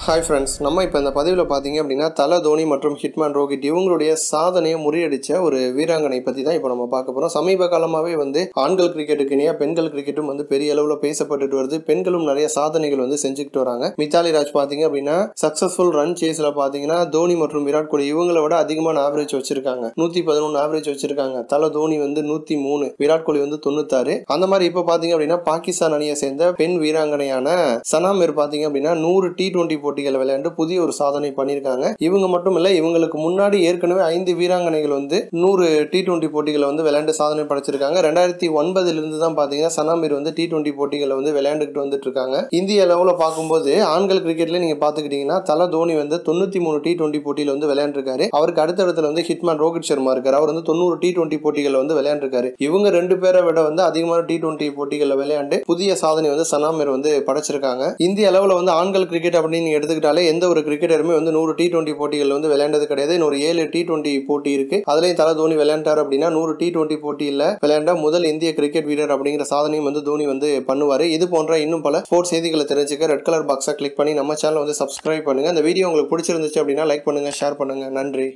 Hi friends, நம்ம இப்போ இந்த பதிவில் பார்த்தீங்க அப்படின்னா தல தோனி மற்றும் ஹிட்மேன் ரோஹித் இவங்களுடைய சாதனையை முறியடித்த ஒரு வீராங்கனை பற்றி தான் இப்போ நம்ம பார்க்க போகிறோம். சமீப காலமாகவே ஆண்கள் கிரிக்கெட்டுக்கு இணையாக பெண்கள் கிரிக்கெட்டும் பெரிய அளவில் பேசப்பட்டுட்டு வருது. பெண்களும் நிறைய சாதனைகள் செஞ்சுக்கிட்டு வராங்க. மித்தாலி ராஜ் பார்த்தீங்க அப்படின்னா சக்ஸஸ்ஃபுல் ரன் சேஸில் பார்த்தீங்கன்னா தோனி மற்றும் விராட் கோலி இவங்களை விட அதிகமான ஆவரேஜ் வச்சிருக்காங்க. 111 ஆவரேஜ் வச்சிருக்காங்க. தல தோனி 103, விராட் கோலி 96. அந்த மாதிரி இப்போ பார்த்தீங்க அப்படின்னா பாகிஸ்தான் அணியை சேர்ந்த பெண் வீராங்கனையான சனா மிர் பார்த்தீங்க அப்படின்னா 100 T20 போட்டிகள் விளையாண்டு புதிய ஒரு சாதனை பண்ணியிருக்காங்க. இவங்க மட்டும் இல்ல, இவங்களுக்கு முன்னாடி ஏற்கனவே 5 வீராங்கனைகள் 100 T20 போட்டிகளை விளையாண்டு சாதனை படைச்சிருக்காங்க. 2009 இருந்து தான் பாத்தீங்கன்னா சனாமீர் T20 போட்டிகளை விளையாண்டுட்டு வந்துட்டு இருக்காங்க. இந்திய அளவுல பார்க்கும்போது ஆண்கள் கிரிக்கெட்ல நீங்க பாத்துக்கிட்டீங்கன்னா தல தோனி 93 T20 போட்டியில விளையாண்டுருக்காரு. அவருக்கு அடுத்தடுத்துல ஹிட்மேன் ரோஹித் சர்மா இருக்காரு. அவர் 90 T20 போட்டிகளை விளையாண்டுருக்காரு. இவங்க 2 பேரை விட அதிகமான T20 போட்டிகளை விளையாண்டு புதிய சாதனை சனாமீர் படைச்சிருக்காங்க. இந்திய அளவுல ஆண்கள் கிரிக்கெட் அப்படின்னு எடுத்துக்கிட்டாலே எந்த ஒரு கிரிக்கெட்டருமே 100 T20 போட்டிகள் விளையாண்டது கிடையாது. இன்னொரு 7 T20 போட்டி இருக்கு. அதுலயும் தல தோனி விளையாண்டாரு அப்படின்னா 100 T20 போட்டியில விளையாண்ட முதல் இந்திய கிரிக்கெட் வீரர் அப்படிங்கிற சாதனையும் தோனி பண்ணுவாரு. இது போன்ற இன்னும் பல ஸ்போர்ட்ஸ் செய்திகளை தெரிஞ்சுக்க ரெட் கலர் பாக்ஸை கிளிக் பண்ணி நம்ம சேனலை சப்ஸ்கிரைப் பண்ணுங்க. இந்த வீடியோ உங்களுக்கு பிடிச்சிருந்துச்சு அப்படின்னா லைக் பண்ணுங்க, ஷேர் பண்ணுங்க. நன்றி.